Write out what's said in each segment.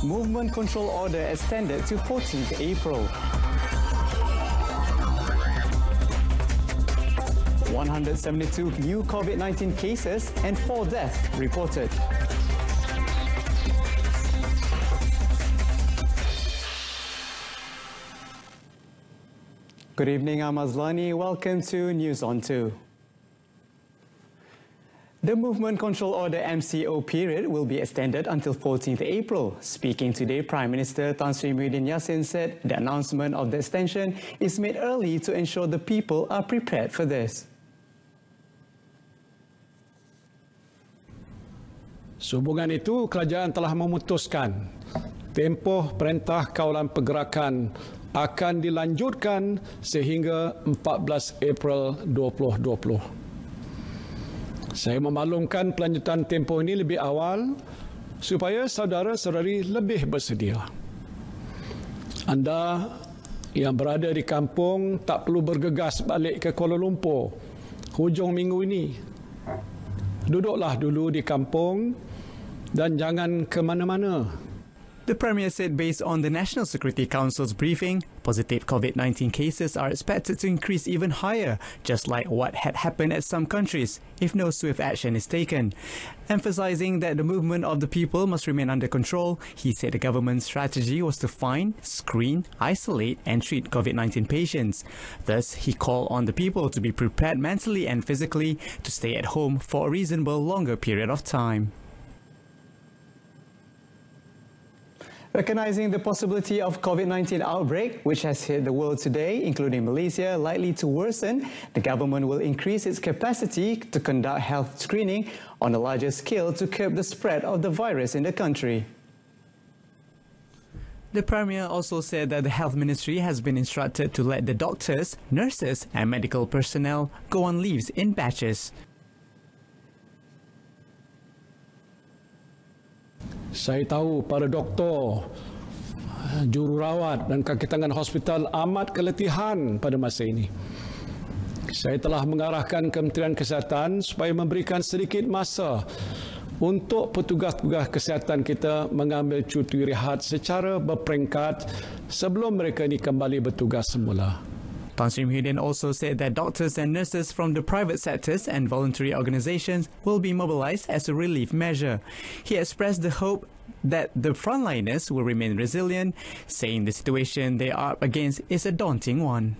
Movement control order extended to 14th April. 172 new COVID-19 cases and 4 deaths reported. Good evening, I'm Azlani. Welcome to News on 2. The Movement Control Order MCO period will be extended until 14th April. Speaking today, Prime Minister Tan Sri Muhyiddin Yassin said the announcement of the extension is made early to ensure the people are prepared for this. Sehubungan itu, kerajaan telah memutuskan tempoh Perintah Kawalan Pergerakan akan dilanjutkan sehingga 14 April 2020. Saya memaklumkan pelanjutan tempoh ini lebih awal supaya saudara-saudari lebih bersedia. Anda yang berada di kampung tak perlu bergegas balik ke Kuala Lumpur hujung minggu ini. Duduklah dulu di kampung dan jangan ke mana-mana. The Premier said based on the National Security Council's briefing, positive COVID-19 cases are expected to increase even higher, just like what had happened at some countries, if no swift action is taken. Emphasizing that the movement of the people must remain under control, he said the government's strategy was to find, screen, isolate and treat COVID-19 patients. Thus, he called on the people to be prepared mentally and physically to stay at home for a reasonable longer period of time. Recognizing the possibility of COVID-19 outbreak, which has hit the world today, including Malaysia, likely to worsen, the government will increase its capacity to conduct health screening on a larger scale to curb the spread of the virus in the country. The Premier also said that the Health Ministry has been instructed to let the doctors, nurses and medical personnel go on leaves in batches. Saya tahu para doktor, jururawat dan kaki tangan hospital amat keletihan pada masa ini. Saya telah mengarahkan Kementerian Kesihatan supaya memberikan sedikit masa untuk petugas-petugas kesihatan kita mengambil cuti rehat secara berperingkat sebelum mereka ini kembali bertugas semula. Tan Sri Muhyiddin also said that doctors and nurses from the private sectors and voluntary organizations will be mobilized as a relief measure. He expressed the hope that the frontliners will remain resilient, saying the situation they are up against is a daunting one.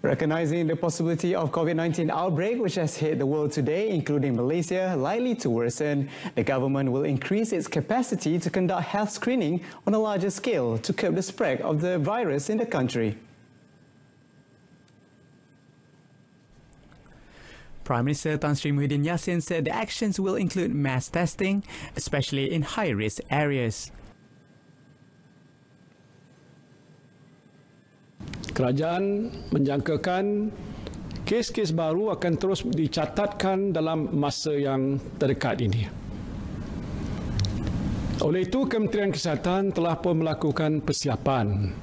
Recognizing the possibility of COVID-19 outbreak, which has hit the world today, including Malaysia, likely to worsen, the government will increase its capacity to conduct health screening on a larger scale to curb the spread of the virus in the country. Prime Minister Tan Sri Muhyiddin Yassin said the actions will include mass testing, especially in high-risk areas. Kerajaan menjangkakan kes-kes baru akan terus dicatatkan dalam masa yang terdekat ini. Oleh itu, Kementerian Kesihatan telah pun melakukan persiapan.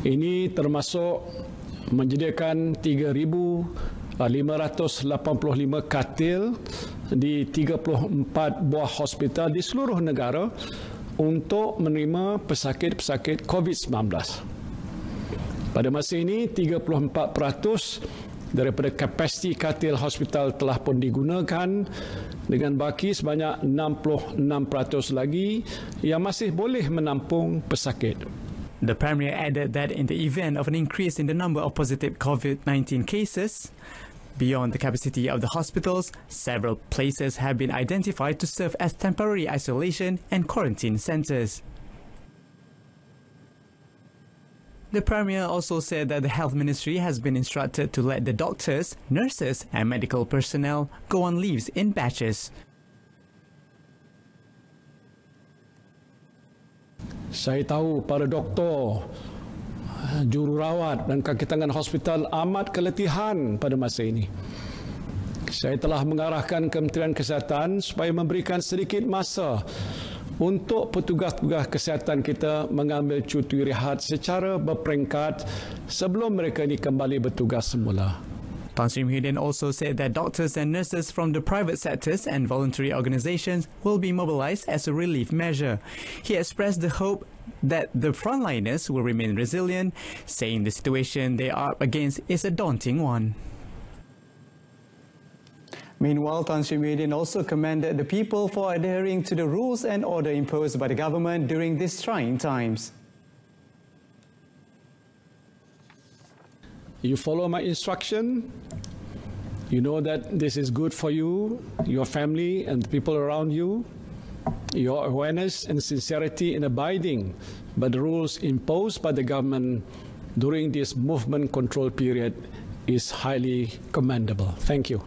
Ini termasuk menyediakan 3,585 katil di 34 buah hospital di seluruh negara untuk menerima pesakit-pesakit COVID-19. Pada masa ini, 34% daripada kapasiti katil hospital telah pun digunakan dengan baki sebanyak 66% lagi yang masih boleh menampung pesakit. The Premier added that in the event of an increase in the number of positive COVID-19 cases, beyond the capacity of the hospitals, several places have been identified to serve as temporary isolation and quarantine centres. The Premier also said that the Health Ministry has been instructed to let the doctors, nurses and medical personnel go on leaves in batches. Saya tahu para doktor, jururawat dan kaki tangan hospital amat keletihan pada masa ini. Saya telah mengarahkan Kementerian Kesihatan supaya memberikan sedikit masa untuk petugas-petugas kesihatan kita mengambil cuti rehat secara berperingkat sebelum mereka ini kembali bertugas semula. Tan Sri Muhyiddin also said that doctors and nurses from the private sectors and voluntary organizations will be mobilized as a relief measure. He expressed the hope that the frontliners will remain resilient, saying the situation they are up against is a daunting one. Meanwhile, Tan Sri Muhyiddin also commended the people for adhering to the rules and order imposed by the government during these trying times. You follow my instruction, you know that this is good for you, your family and the people around you. Your awareness and sincerity in abiding by the rules imposed by the government during this movement control period is highly commendable. Thank you.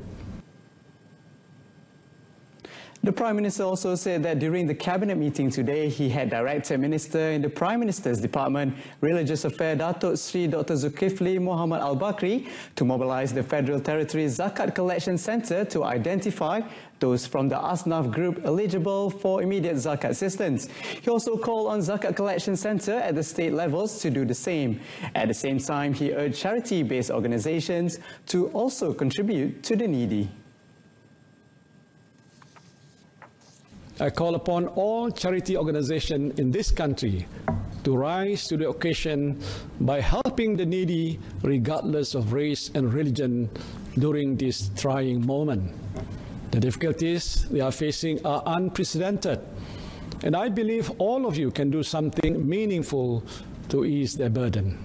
The Prime Minister also said that during the Cabinet meeting today, he had directed Minister in the Prime Minister's Department, Religious Affairs, Datuk Sri Dr. Zulkifli Muhammad Al-Bakri, to mobilise the Federal Territory Zakat Collection Centre to identify those from the Asnaf group eligible for immediate zakat assistance. He also called on Zakat Collection Centre at the state levels to do the same. At the same time, he urged charity-based organisations to also contribute to the needy. I call upon all charity organizations in this country to rise to the occasion by helping the needy regardless of race and religion during this trying moment. The difficulties they are facing are unprecedented, and I believe all of you can do something meaningful to ease their burden.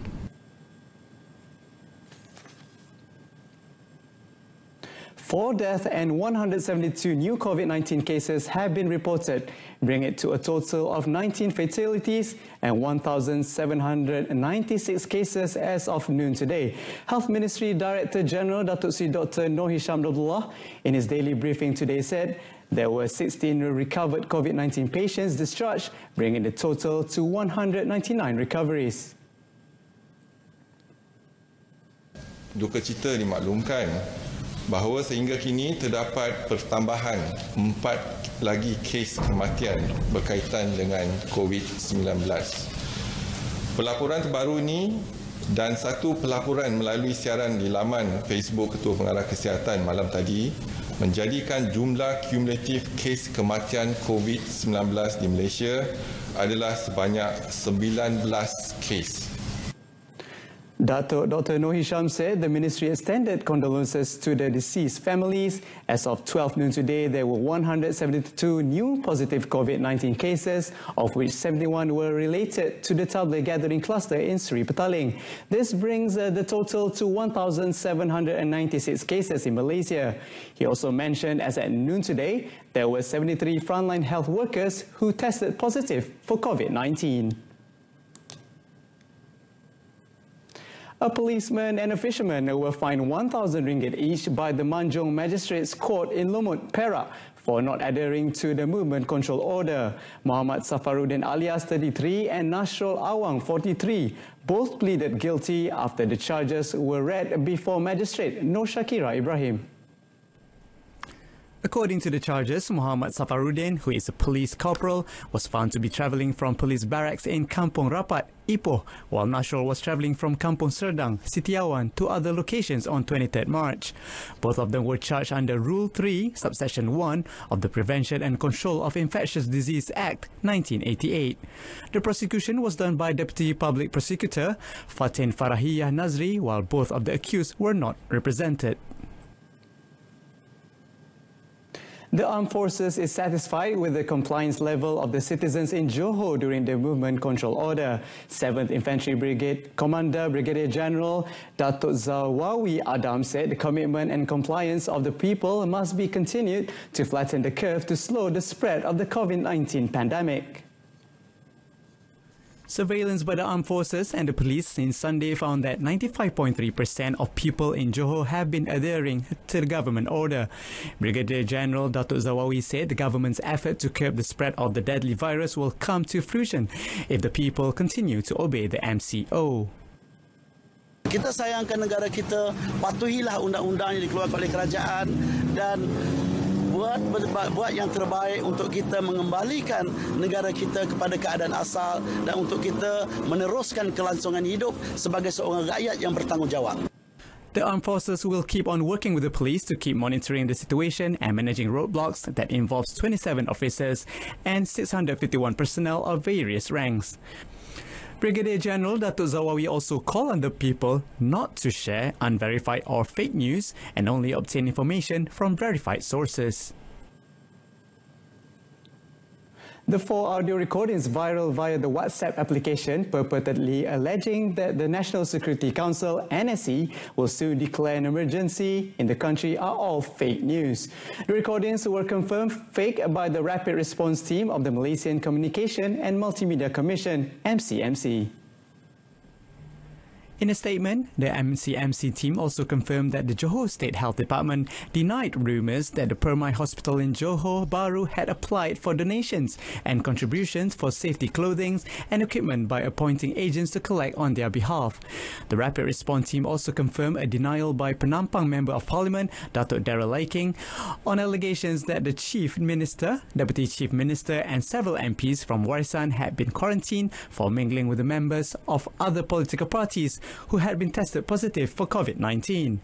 4 deaths and 172 new COVID-19 cases have been reported, bringing it to a total of 19 fatalities and 1,796 cases as of noon today. Health Ministry Director General Datuk Sri Dr. Noor Hisham Abdullah, in his daily briefing today, said there were 16 recovered COVID-19 patients discharged, bringing the total to 199 recoveries. Duka cita dimaklumkan bahawa sehingga kini terdapat pertambahan 4 lagi kes kematian berkaitan dengan COVID-19. Pelaporan terbaru ini dan satu pelaporan melalui siaran di laman Facebook Ketua Pengarah Kesihatan malam tadi menjadikan jumlah kumulatif kes kematian COVID-19 di Malaysia adalah sebanyak 19 kes. Datuk Dr. Noor Hisham said the ministry extended condolences to the deceased families. As of 12 noon today, there were 172 new positive COVID-19 cases, of which 71 were related to the Tabligh gathering cluster in Seri Petaling. This brings the total to 1,796 cases in Malaysia. He also mentioned as at noon today, there were 73 frontline health workers who tested positive for COVID-19. A policeman and a fisherman were fined 1,000 ringgit each by the Manjung Magistrates Court in Lumut, Perak, for not adhering to the movement control order. Muhammad Safaruddin alias 33 and Nasrul Awang 43 both pleaded guilty after the charges were read before Magistrate Nur Shakira Ibrahim. According to the charges, Muhammad Safaruddin, who is a police corporal, was found to be travelling from police barracks in Kampung Rapat, Ipoh, while Nasrul was travelling from Kampung Serdang, Sitiawan, to other locations on 23rd March. Both of them were charged under Rule 3, Subsection 1 of the Prevention and Control of Infectious Disease Act 1988. The prosecution was done by Deputy Public Prosecutor Fatin Farahiyah Nazri, while both of the accused were not represented. The Armed Forces is satisfied with the compliance level of the citizens in Johor during the movement control order. 7th Infantry Brigade Commander Brigadier General Datuk Zawawi Adam said the commitment and compliance of the people must be continued to flatten the curve to slow the spread of the COVID-19 pandemic. Surveillance by the Armed Forces and the police since Sunday found that 95.3% of people in Johor have been adhering to the government order. Brigadier General Datuk Zawawi said the government's effort to curb the spread of the deadly virus will come to fruition if the people continue to obey the MCO. Kita sayangkan negara kita, patuhilah undang-undang yang dikeluarkan oleh kerajaan dan buat yang terbaik untuk kita mengembalikan negara kita kepada keadaan asal dan untuk kita meneruskan kelangsungan hidup sebagai seorang rakyat yang bertanggungjawab. The armed forces will keep on working with the police to keep monitoring the situation and managing roadblocks that involves 27 officers and 651 personnel of various ranks. Brigadier General Datuk Zawawi also called on the people not to share unverified or fake news and only obtain information from verified sources. The 4 audio recordings viral via the WhatsApp application purportedly alleging that the National Security Council, NSC, will soon declare an emergency in the country are all fake news. The recordings were confirmed fake by the Rapid Response Team of the Malaysian Communication and Multimedia Commission, MCMC. In a statement, the MCMC team also confirmed that the Johor State Health Department denied rumours that the Permai Hospital in Johor Bahru had applied for donations and contributions for safety clothing and equipment by appointing agents to collect on their behalf. The Rapid Response Team also confirmed a denial by Penampang Member of Parliament, Datuk Darrell Laiking, on allegations that the Chief Minister, Deputy Chief Minister and several MPs from Warisan had been quarantined for mingling with the members of other political parties who had been tested positive for COVID-19.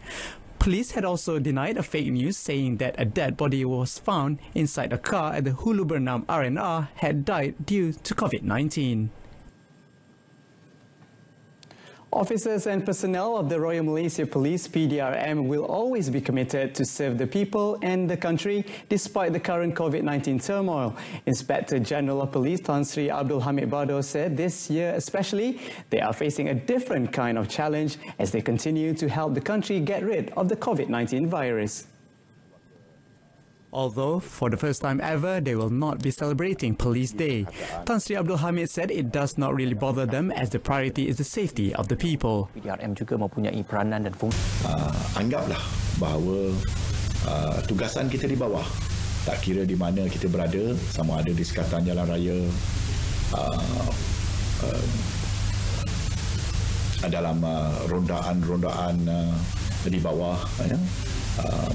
Police had also denied a fake news saying that a dead body was found inside a car at the Hulu Bernam R&R had died due to COVID-19. Officers and personnel of the Royal Malaysia Police (PDRM) will always be committed to serve the people and the country despite the current COVID-19 turmoil. Inspector General of Police Tan Sri Abdul Hamid Bado said this year especially, they are facing a different kind of challenge as they continue to help the country get rid of the COVID-19 virus. Although, for the first time ever, they will not be celebrating Police Day. Tan Sri Abdul Hamid said it does not really bother them as the priority is the safety of the people. PDRM juga mempunyai peranan dan fungsi. Anggaplah bahawa tugasan kita di bawah, tak kira di mana kita berada, sama ada di sekatan jalan raya, dalam rondaan-rondaan di bawah, ya.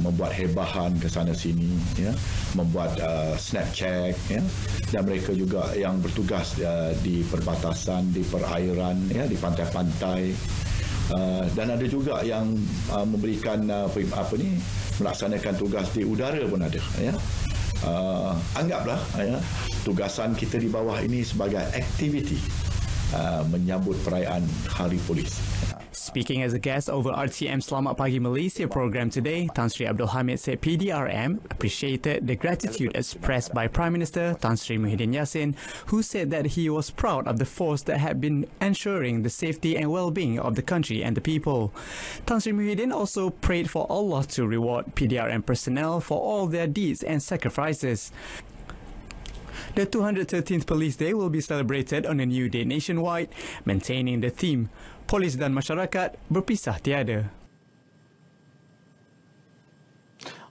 Membuat hebahan ke sana sini, ya, membuat Snapchat, ya, dan mereka juga yang bertugas di perbatasan, di perairan, ya, di pantai-pantai, dan ada juga yang memberikan melaksanakan tugas di udara pun ada, ya. Anggaplah, ya, tugasan kita di bawah ini sebagai aktiviti menyambut perayaan Hari Polis. Speaking as a guest over RTM Selamat Pagi Malaysia program today, Tan Sri Abdul Hamid said PDRM appreciated the gratitude expressed by Prime Minister Tan Sri Muhyiddin Yassin, who said that he was proud of the force that had been ensuring the safety and well-being of the country and the people. Tan Sri Muhyiddin also prayed for Allah to reward PDRM personnel for all their deeds and sacrifices. The 213th Police Day will be celebrated on a new day nationwide, maintaining the theme Polis dan Masyarakat Berpisah Tiada.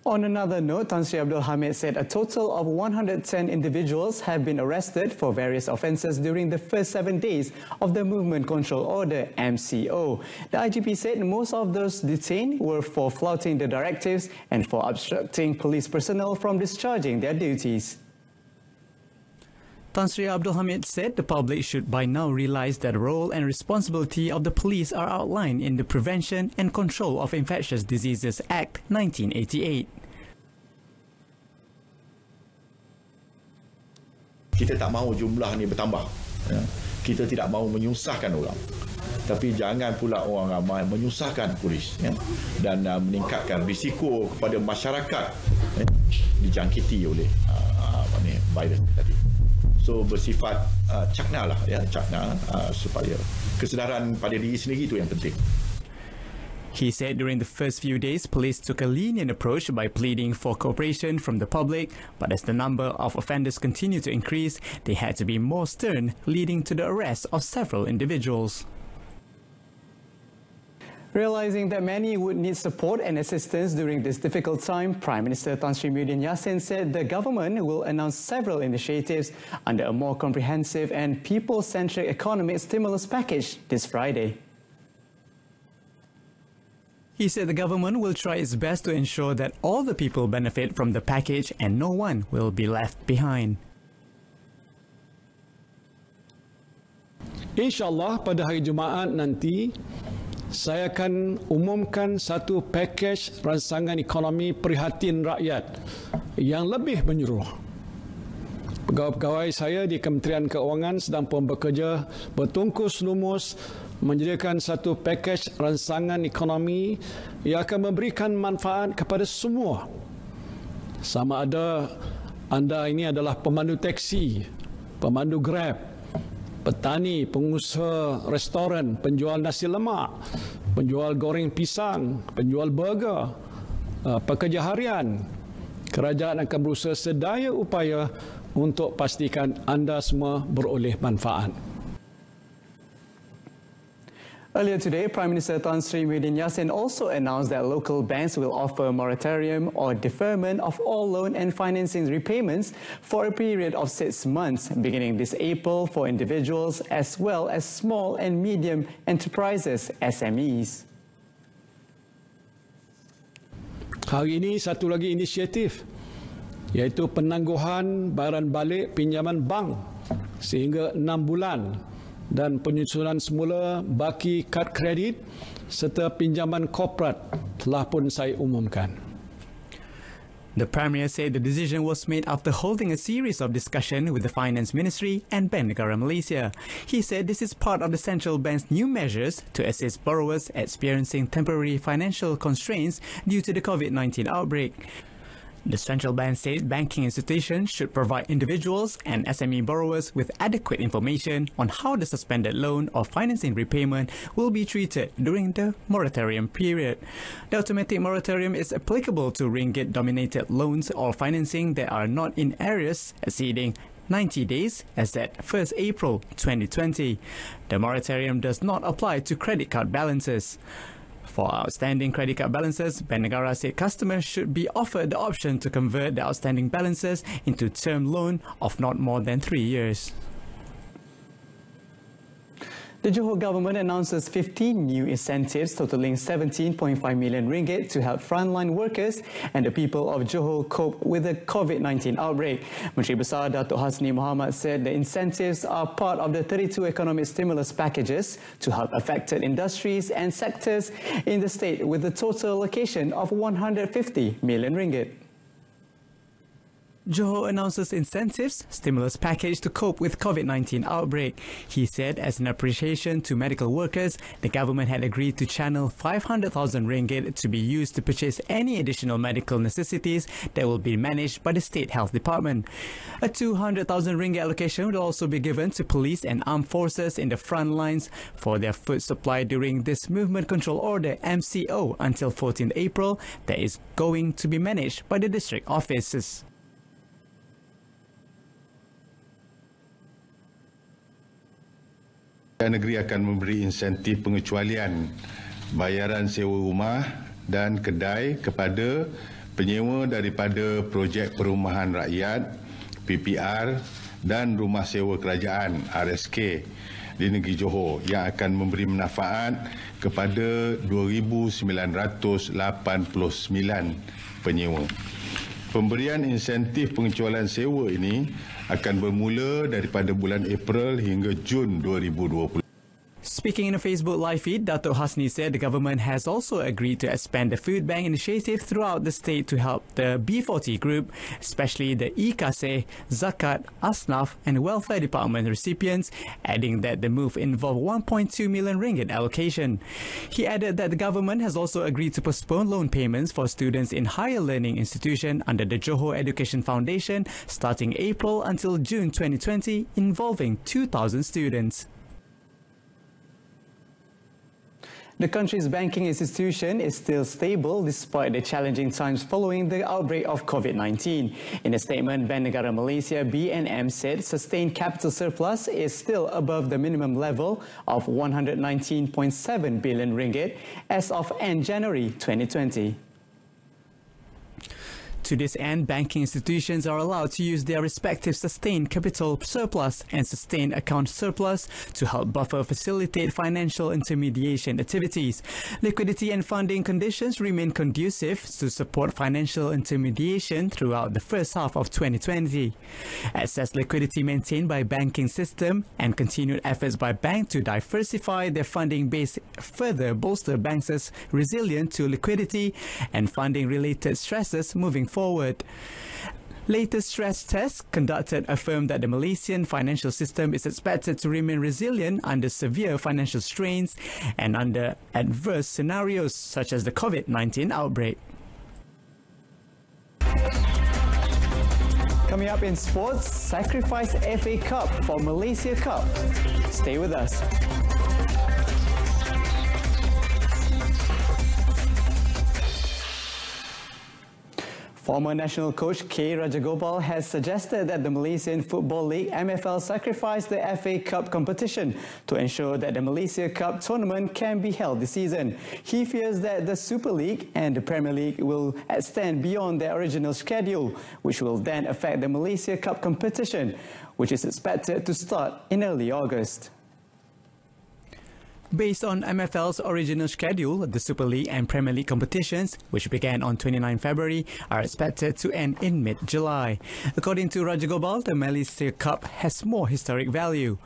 On another note, Tan Sri Abdul Hamid said a total of 110 individuals have been arrested for various offences during the first 7 days of the Movement Control Order, MCO. The IGP said most of those detained were for flouting the directives and for obstructing police personnel from discharging their duties. Tan Sri Abdul Hamid said the public should by now realise that the role and responsibility of the police are outlined in the Prevention and Control of Infectious Diseases Act 1988. Kita tak mahu jumlah ni bertambah, ya. Kita tidak mahu menyusahkan orang, tapi jangan pula orang ramai menyusahkan polis, ya, dan meningkatkan risiko kepada masyarakat, ya, dijangkiti oleh virus tadi. So bersifat cakna lah, ya, cakna supaya kesedaran pada diri sendiri itu yang penting. He said during the first few days, police took a lenient approach by pleading for cooperation from the public, but as the number of offenders continued to increase, they had to be more stern, leading to the arrest of several individuals. Realising that many would need support and assistance during this difficult time, Prime Minister Tan Sri Muhyiddin Yassin said the government will announce several initiatives under a more comprehensive and people-centric economic stimulus package this Friday. He said the government will try its best to ensure that all the people benefit from the package and no one will be left behind. InsyaAllah pada hari Jumaat nanti, saya akan umumkan satu pakej rancangan ekonomi prihatin rakyat yang lebih menyeluruh. Pegawai-pegawai saya di Kementerian Keuangan sedang pun bekerja bertungkus lumus menyediakan satu pakej rancangan ekonomi yang akan memberikan manfaat kepada semua. Sama ada anda ini adalah pemandu teksi, pemandu Grab, petani, pengusaha restoran, penjual nasi lemak, penjual goreng pisang, penjual burger, pekerja harian. Kerajaan akan berusaha sedaya upaya untuk pastikan anda semua beroleh manfaat. Earlier today, Prime Minister Tan Sri Muhyiddin Yassin also announced that local banks will offer moratorium or deferment of all loan and financing repayments for a period of 6 months, beginning this April for individuals as well as small and medium enterprises, SMEs. Hari ini satu lagi inisiatif, iaitu penangguhan bayaran balik pinjaman bank sehingga 6 bulan dan penyusunan semula baki kad kredit serta pinjaman korporat telah pun saya umumkan. The Premier said the decision was made after holding a series of discussion with the Finance Ministry and Bank Negara Malaysia. He said this is part of the Central Bank's new measures to assist borrowers experiencing temporary financial constraints due to the COVID-19 outbreak. The Central Bank says banking institutions should provide individuals and SME borrowers with adequate information on how the suspended loan or financing repayment will be treated during the moratorium period. The automatic moratorium is applicable to ringgit-dominated loans or financing that are not in arrears exceeding 90 days as at 1st April 2020. The moratorium does not apply to credit card balances. For outstanding credit card balances, Bank Negara said customers should be offered the option to convert the outstanding balances into term loan of not more than 3 years. The Johor government announces 15 new incentives totaling 17.5 million ringgit to help frontline workers and the people of Johor cope with the COVID-19 outbreak. Menteri Besar Datuk Hasni Mohamad said the incentives are part of the 32 economic stimulus packages to help affected industries and sectors in the state with a total allocation of 150 million ringgit. Johor announces incentives stimulus package to cope with COVID-19 outbreak. He said as an appreciation to medical workers, the government had agreed to channel 500,000 ringgit to be used to purchase any additional medical necessities that will be managed by the State Health Department. A 200,000 ringgit allocation will also be given to police and armed forces in the front lines for their food supply during this Movement Control Order MCO until 14th April that is going to be managed by the district offices. Negeri akan memberi insentif pengecualian bayaran sewa rumah dan kedai kepada penyewa daripada projek perumahan rakyat, PPR dan rumah sewa kerajaan, RSK di negeri Johor yang akan memberi manfaat kepada 2,989 penyewa. Pemberian insentif pengecualian sewa ini akan bermula daripada bulan April hingga Jun 2020. Speaking in a Facebook live feed, Datuk Hasni said the government has also agreed to expand the food bank initiative throughout the state to help the B40 group, especially the E-Kasih, Zakat, Asnaf and Welfare Department recipients, adding that the move involved 1.2 million ringgit allocation. He added that the government has also agreed to postpone loan payments for students in higher learning institutions under the Johor Education Foundation starting April until June 2020, involving 2,000 students. The country's banking institution is still stable despite the challenging times following the outbreak of COVID-19. In a statement, Bank Negara Malaysia (BNM) said sustained capital surplus is still above the minimum level of 119.7 billion ringgit as of end January 2020. To this end, banking institutions are allowed to use their respective sustained capital surplus and sustained account surplus to help buffer facilitate financial intermediation activities. Liquidity and funding conditions remain conducive to support financial intermediation throughout the first half of 2020. Excess liquidity maintained by banking system and continued efforts by banks to diversify their funding base further bolster banks' resilience to liquidity and funding-related stresses moving forward. Latest stress tests conducted affirm that the Malaysian financial system is expected to remain resilient under severe financial strains and under adverse scenarios such as the COVID-19 outbreak. Coming up in sports, sacrifice FA Cup for Malaysia Cup. Stay with us. Former national coach K. Rajagopal has suggested that the Malaysian Football League MFL sacrifice the FA Cup competition to ensure that the Malaysia Cup tournament can be held this season. He fears that the Super League and the Premier League will extend beyond their original schedule, which will then affect the Malaysia Cup competition, which is expected to start in early August. Based on MFL's original schedule, the Super League and Premier League competitions, which began on 29 February, are expected to end in mid-July. According to Rajagopal, the Malaysia Cup has more historic value.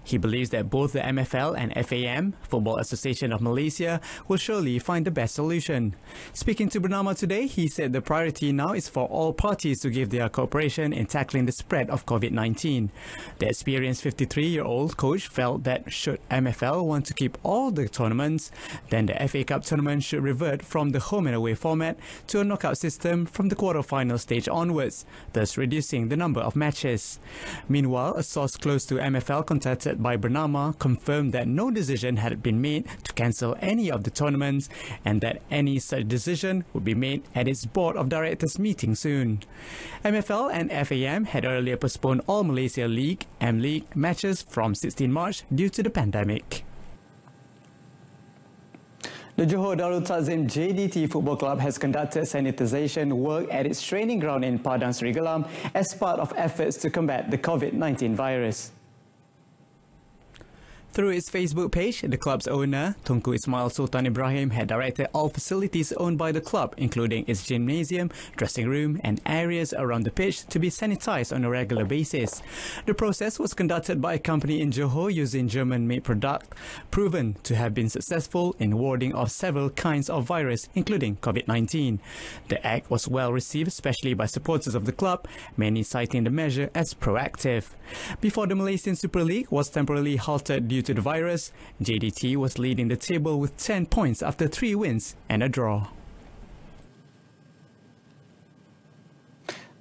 He believes that both the MFL and FAM, Football Association of Malaysia, will surely find the best solution. Speaking to Bernama today, he said the priority now is for all parties to give their cooperation in tackling the spread of COVID-19. The experienced 53-year-old coach felt that should MFL want to keep all the tournaments, then the FA Cup tournament should revert from the home and away format to a knockout system from the quarter-final stage onwards, thus reducing the number of matches. Meanwhile, a source close to MFL contacted by Bernama confirmed that no decision had been made to cancel any of the tournaments and that any such decision would be made at its Board of Directors meeting soon. MFL and FAM had earlier postponed all Malaysia League M-League matches from 16 March due to the pandemic. The Johor Darul Takzim JDT Football Club has conducted sanitisation work at its training ground in Padang Seri Gelam as part of efforts to combat the COVID-19 virus. Through its Facebook page, the club's owner, Tunku Ismail Sultan Ibrahim, had directed all facilities owned by the club, including its gymnasium, dressing room and areas around the pitch, to be sanitized on a regular basis. The process was conducted by a company in Johor using German-made product, proven to have been successful in warding off several kinds of virus, including COVID-19. The act was well received, especially by supporters of the club, many citing the measure as proactive. Before the Malaysian Super League was temporarily halted due to the virus, JDT was leading the table with 10 points after 3 wins and a draw.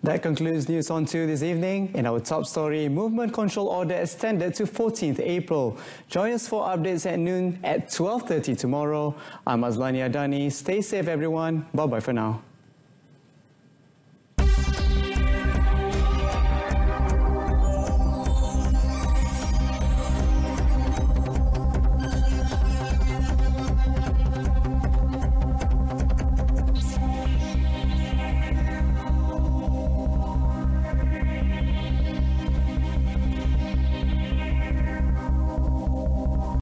That concludes News on 2 this evening. In our top story, movement control order extended to 14th April. Join us for updates at noon at 12:30 tomorrow. I'm Azlani Adani. Stay safe, everyone. Bye-bye for now.